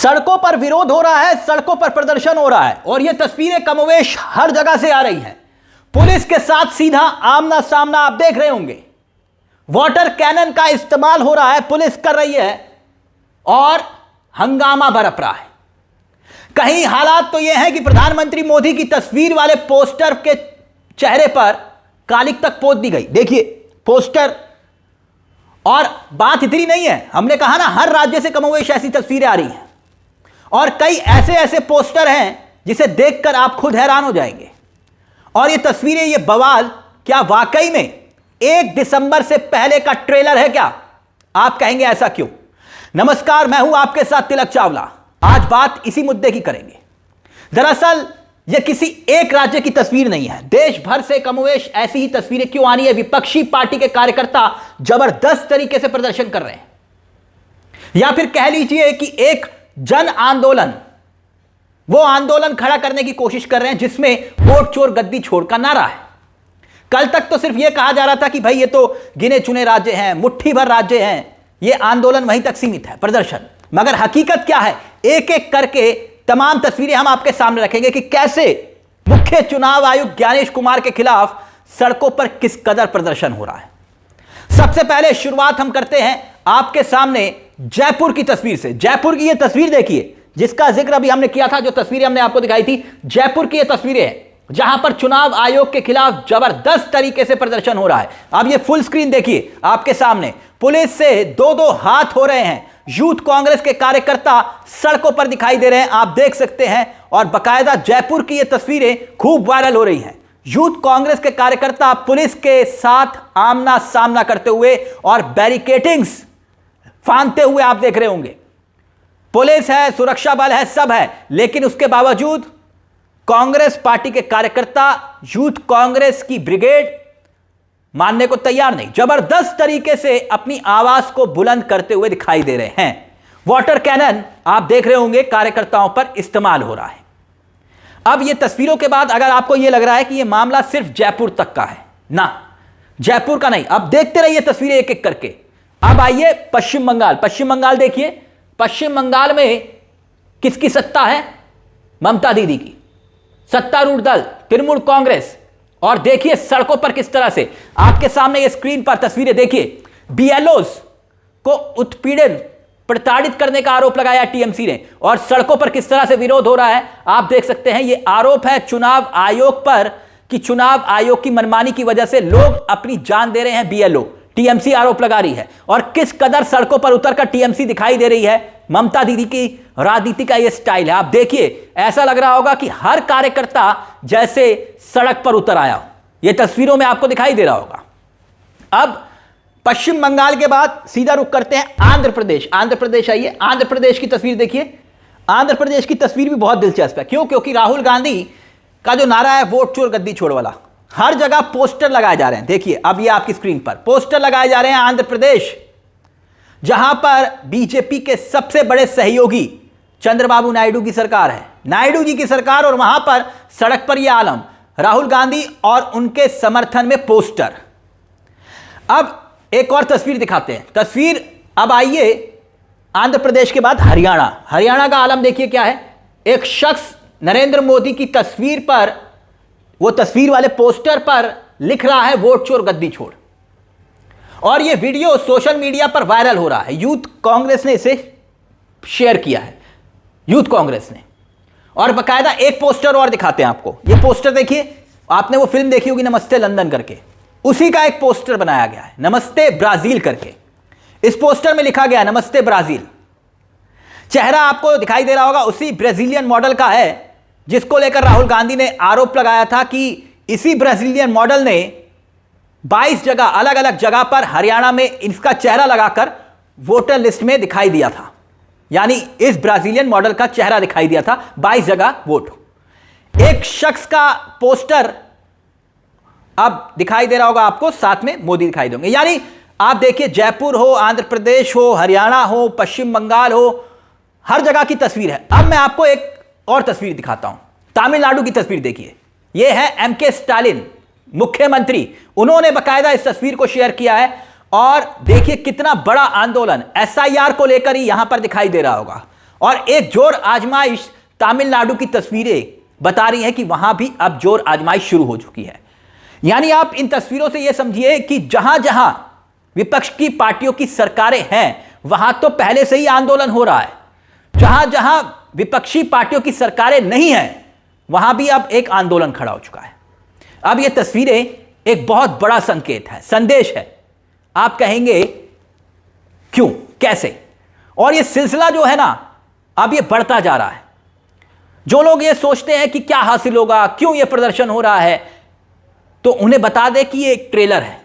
सड़कों पर विरोध हो रहा है, सड़कों पर प्रदर्शन हो रहा है और यह तस्वीरें कमोवेश हर जगह से आ रही हैं। पुलिस के साथ सीधा आमना सामना आप देख रहे होंगे। वाटर कैनन का इस्तेमाल हो रहा है, पुलिस कर रही है और हंगामा बरप रहा है। कहीं हालात तो यह है कि प्रधानमंत्री मोदी की तस्वीर वाले पोस्टर के चेहरे पर कालिक तक पोत दी गई। देखिए पोस्टर, और बात इतनी नहीं है, हमने कहा ना हर राज्य से कमोवेश ऐसी तस्वीरें आ रही हैं और कई ऐसे ऐसे पोस्टर हैं जिसे देखकर आप खुद हैरान हो जाएंगे। और ये तस्वीरें, ये बवाल क्या वाकई में 1 दिसंबर से पहले का ट्रेलर है क्या? आप कहेंगे ऐसा क्यों? नमस्कार, मैं हूं आपके साथ तिलक चावला। आज बात इसी मुद्दे की करेंगे। दरअसल यह किसी एक राज्य की तस्वीर नहीं है, देश भर से कमोवेश ऐसी ही तस्वीरें क्यों आ रही है। विपक्षी पार्टी के कार्यकर्ता जबरदस्त तरीके से प्रदर्शन कर रहे हैं, या फिर कह लीजिए कि एक जन आंदोलन, वो आंदोलन खड़ा करने की कोशिश कर रहे हैं जिसमें वोट चोर गद्दी छोड़ का नारा है। कल तक तो सिर्फ यह कहा जा रहा था कि भाई ये तो गिने चुने राज्य हैं, मुट्ठी भर राज्य हैं, ये आंदोलन वहीं तक सीमित है प्रदर्शन। मगर हकीकत क्या है, एक एक करके तमाम तस्वीरें हम आपके सामने रखेंगे कि कैसे मुख्य चुनाव आयुक्त ज्ञानेश कुमार के खिलाफ सड़कों पर किस कदर प्रदर्शन हो रहा है। सबसे पहले शुरुआत हम करते हैं आपके सामने जयपुर की तस्वीर से। जयपुर की यह तस्वीर देखिए, जिसका जिक्र अभी हमने किया था, जो तस्वीरें हमने आपको दिखाई थी, जयपुर की यह तस्वीरें हैं जहां पर चुनाव आयोग के खिलाफ जबरदस्त तरीके से प्रदर्शन हो रहा है। अब ये फुल स्क्रीन देखिए आपके सामने, पुलिस से दो दो हाथ हो रहे हैं। यूथ कांग्रेस के कार्यकर्ता सड़कों पर दिखाई दे रहे हैं, आप देख सकते हैं। और बाकायदा जयपुर की ये तस्वीरें खूब वायरल हो रही हैं। यूथ कांग्रेस के कार्यकर्ता पुलिस के साथ आमना सामना करते हुए और बैरिकेडिंग्स फांदते हुए आप देख रहे होंगे। पुलिस है, सुरक्षा बल है, सब है, लेकिन उसके बावजूद कांग्रेस पार्टी के कार्यकर्ता यूथ कांग्रेस की ब्रिगेड मानने को तैयार नहीं, जबरदस्त तरीके से अपनी आवाज को बुलंद करते हुए दिखाई दे रहे हैं। वाटर कैनन आप देख रहे होंगे कार्यकर्ताओं पर इस्तेमाल हो रहा है। अब ये तस्वीरों के बाद अगर आपको यह लग रहा है कि यह मामला सिर्फ जयपुर तक का है, ना, जयपुर का नहीं। अब देखते रहिए तस्वीरें एक एक करके। अब आइए पश्चिम बंगाल। पश्चिम बंगाल देखिए, पश्चिम बंगाल में किसकी सत्ता है? ममता दीदी की। सत्तारूढ़ दल तृणमूल कांग्रेस। और देखिए सड़कों पर किस तरह से, आपके सामने ये स्क्रीन पर तस्वीरें देखिए। बीएलओस को उत्पीड़न, प्रताड़ित करने का आरोप लगाया टीएमसी ने, और सड़कों पर किस तरह से विरोध हो रहा है आप देख सकते हैं। ये आरोप है चुनाव आयोग पर कि चुनाव आयोग की मनमानी की वजह से लोग अपनी जान दे रहे हैं। बीएलओ, टीएमसी आरोप लगा रही है। और किस कदर सड़कों पर उतरकर टीएमसी दिखाई दे रही है। ममता दीदी की राजनीति का यह स्टाइल है। आप देखिए, ऐसा लग रहा होगा कि हर कार्यकर्ता जैसे सड़क पर उतर आया हो। यह तस्वीरों में आपको दिखाई दे रहा होगा। अब पश्चिम बंगाल के बाद सीधा रुख करते हैं आंध्र प्रदेश। आंध्र प्रदेश आइए, आंध्र प्रदेश की तस्वीर देखिए। आंध्र प्रदेश की तस्वीर भी बहुत दिलचस्प है। क्यों? क्योंकि राहुल गांधी का जो नारा है वोट चोर गद्दी छोड़ वाला, हर जगह पोस्टर लगाए जा रहे हैं। देखिए अब ये आपकी स्क्रीन पर पोस्टर लगाए जा रहे हैं। आंध्र प्रदेश, जहां पर बीजेपी के सबसे बड़े सहयोगी चंद्रबाबू नायडू की सरकार है, नायडू जी की सरकार, और वहां पर सड़क पर यह आलम, राहुल गांधी और उनके समर्थन में पोस्टर। अब एक और तस्वीर दिखाते हैं। तस्वीर अब आइए आंध्र प्रदेश के बाद हरियाणा। हरियाणा का आलम देखिए क्या है। एक शख्स नरेंद्र मोदी की तस्वीर पर, वो तस्वीर वाले पोस्टर पर लिख रहा है वोट चोर गद्दी छोड़, और यह वीडियो सोशल मीडिया पर वायरल हो रहा है। यूथ कांग्रेस ने इसे शेयर किया है, यूथ कांग्रेस ने। और बकायदा एक पोस्टर और दिखाते हैं आपको। यह पोस्टर देखिए, आपने वो फिल्म देखी होगी नमस्ते लंदन करके, उसी का एक पोस्टर बनाया गया है, नमस्ते ब्राजील करके। इस पोस्टर में लिखा गया नमस्ते ब्राजील। चेहरा आपको दिखाई दे रहा होगा उसी ब्राजीलियन मॉडल का है जिसको लेकर राहुल गांधी ने आरोप लगाया था कि इसी ब्राजीलियन मॉडल ने 22 जगह, अलग अलग जगह पर हरियाणा में इसका चेहरा लगाकर वोटर लिस्ट में दिखाई दिया था। यानी इस ब्राजीलियन मॉडल का चेहरा दिखाई दिया था 22 जगह वोट। एक शख्स का पोस्टर अब दिखाई दे रहा होगा आपको, साथ में मोदी दिखाई देंगे। यानी आप देखिए, जयपुर हो, आंध्र प्रदेश हो, हरियाणा हो, पश्चिम बंगाल हो, हर जगह की तस्वीर है। अब मैं आपको एक और तस्वीर दिखाता हूं। तमिलनाडु की तस्वीर देखिए। यह है एमके स्टालिन, मुख्यमंत्री। उन्होंने बकायदा इस तस्वीर को शेयर किया है और देखिए कितना बड़ा आंदोलन एसआईआर को लेकर ही यहां पर दिखाई दे रहा होगा। और एक जोर आजमाइश तमिलनाडु की तस्वीरें बता रही हैं कि वहां भी अब जोर आजमाइश शुरू हो चुकी है। यानी आप इन तस्वीरों से यह समझिए कि जहां जहां विपक्ष की पार्टियों की सरकारें हैं वहां तो पहले से ही आंदोलन हो रहा है, जहां जहां विपक्षी पार्टियों की सरकारें नहीं हैं वहां भी अब एक आंदोलन खड़ा हो चुका है। अब ये तस्वीरें एक बहुत बड़ा संकेत है, संदेश है। आप कहेंगे क्यों, कैसे? और ये सिलसिला जो है ना अब ये बढ़ता जा रहा है। जो लोग ये सोचते हैं कि क्या हासिल होगा, क्यों ये प्रदर्शन हो रहा है, तो उन्हें बता दें कि ये एक ट्रेलर है।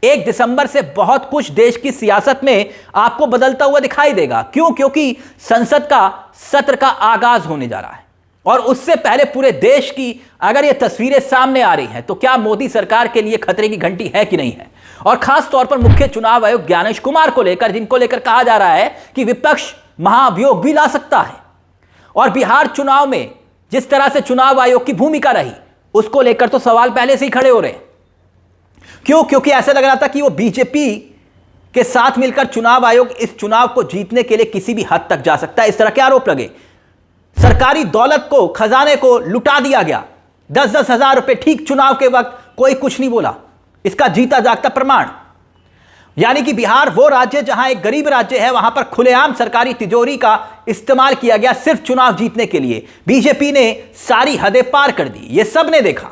1 दिसंबर से बहुत कुछ देश की सियासत में आपको बदलता हुआ दिखाई देगा। क्यों? क्योंकि संसद का सत्र का आगाज होने जा रहा है और उससे पहले पूरे देश की अगर ये तस्वीरें सामने आ रही हैं तो क्या मोदी सरकार के लिए खतरे की घंटी है कि नहीं है? और खास तौर पर मुख्य चुनाव आयुक्त ज्ञानेश कुमार को लेकर, जिनको लेकर कहा जा रहा है कि विपक्ष महाअभियोग भी ला सकता है। और बिहार चुनाव में जिस तरह से चुनाव आयोग की भूमिका रही उसको लेकर तो सवाल पहले से ही खड़े हो रहे हैं। क्यों? क्योंकि ऐसा लग रहा था कि वो बीजेपी के साथ मिलकर चुनाव आयोग इस चुनाव को जीतने के लिए किसी भी हद तक जा सकता है, इस तरह के आरोप लगे। सरकारी दौलत को, खजाने को लुटा दिया गया, 10-10 हजार रुपए ठीक चुनाव के वक्त, कोई कुछ नहीं बोला। इसका जीता जागता प्रमाण। यानी कि बिहार वो राज्य जहां एक गरीब राज्य है वहां पर खुलेआम सरकारी तिजोरी का इस्तेमाल किया गया सिर्फ चुनाव जीतने के लिए। बीजेपी ने सारी हदें पार कर दी, ये सब ने देखा।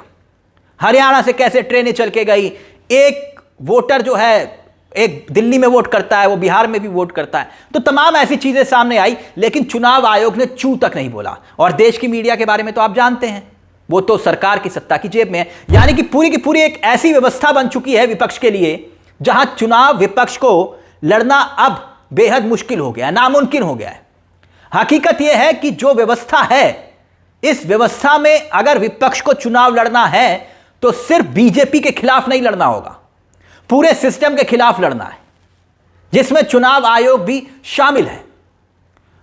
हरियाणा से कैसे ट्रेनें चल के गई, एक वोटर जो है एक दिल्ली में वोट करता है वो बिहार में भी वोट करता है, तो तमाम ऐसी चीजें सामने आई, लेकिन चुनाव आयोग ने चू तक नहीं बोला। और देश की मीडिया के बारे में तो आप जानते हैं, वो तो सरकार की सत्ता की जेब में है। यानी कि पूरी की पूरी एक ऐसी व्यवस्था बन चुकी है विपक्ष के लिए जहां चुनाव विपक्ष को लड़ना अब बेहद मुश्किल हो गया है, नामुमकिन हो गया है। हकीकत यह है कि जो व्यवस्था है, इस व्यवस्था में अगर विपक्ष को चुनाव लड़ना है तो सिर्फ बीजेपी के खिलाफ नहीं लड़ना होगा, पूरे सिस्टम के खिलाफ लड़ना है, जिसमें चुनाव आयोग भी शामिल है।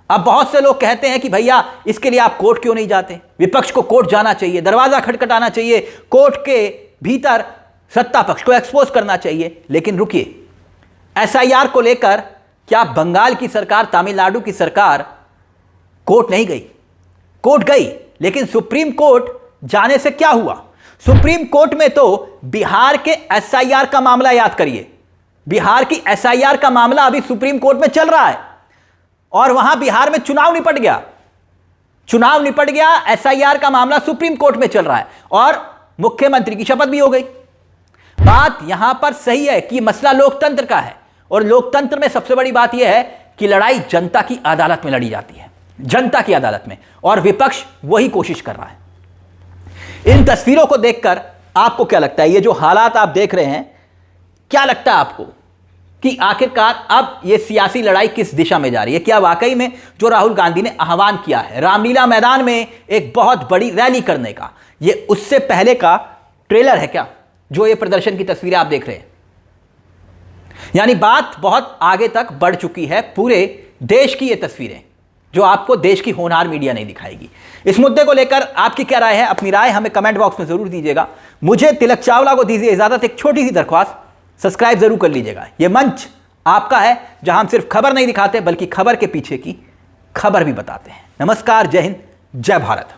अब बहुत से लोग कहते हैं कि भैया इसके लिए आप कोर्ट क्यों नहीं जाते? विपक्ष को कोर्ट जाना चाहिए, दरवाजा खटखटाना चाहिए, कोर्ट के भीतर सत्ता पक्ष को एक्सपोज करना चाहिए। लेकिन रुकिए, एसआईआर को लेकर क्या बंगाल की सरकार, तमिलनाडु की सरकार कोर्ट नहीं गई? कोर्ट गई, लेकिन सुप्रीम कोर्ट जाने से क्या हुआ? सुप्रीम कोर्ट में तो बिहार के एसआईआर का मामला याद करिए, बिहार की एसआईआर का मामला अभी सुप्रीम कोर्ट में चल रहा है और वहां बिहार में चुनाव निपट गया, एसआईआर का मामला सुप्रीम कोर्ट में चल रहा है और मुख्यमंत्री की शपथ भी हो गई। बात यहां पर सही है कि मसला लोकतंत्र का है और लोकतंत्र में सबसे बड़ी बात यह है कि लड़ाई जनता की अदालत में लड़ी जाती है, जनता की अदालत में, और विपक्ष वही कोशिश कर रहा है। इन तस्वीरों को देखकर आपको क्या लगता है? ये जो हालात आप देख रहे हैं, क्या लगता है आपको कि आखिरकार अब ये सियासी लड़ाई किस दिशा में जा रही है? क्या वाकई में जो राहुल गांधी ने आह्वान किया है रामलीला मैदान में एक बहुत बड़ी रैली करने का, ये उससे पहले का ट्रेलर है क्या, जो ये प्रदर्शन की तस्वीरें आप देख रहे हैं? यानी बात बहुत आगे तक बढ़ चुकी है, पूरे देश की ये तस्वीरें जो आपको देश की होनहार मीडिया नहीं दिखाएगी। इस मुद्दे को लेकर आपकी क्या राय है? अपनी राय हमें कमेंट बॉक्स में जरूर दीजिएगा। मुझे तिलक चावला को दीजिए इजाजत। एक छोटी सी दरख्वास्त, सब्सक्राइब जरूर कर लीजिएगा। यह मंच आपका है जहां हम सिर्फ खबर नहीं दिखाते बल्कि खबर के पीछे की खबर भी बताते हैं। नमस्कार, जय हिंद, जय भारत।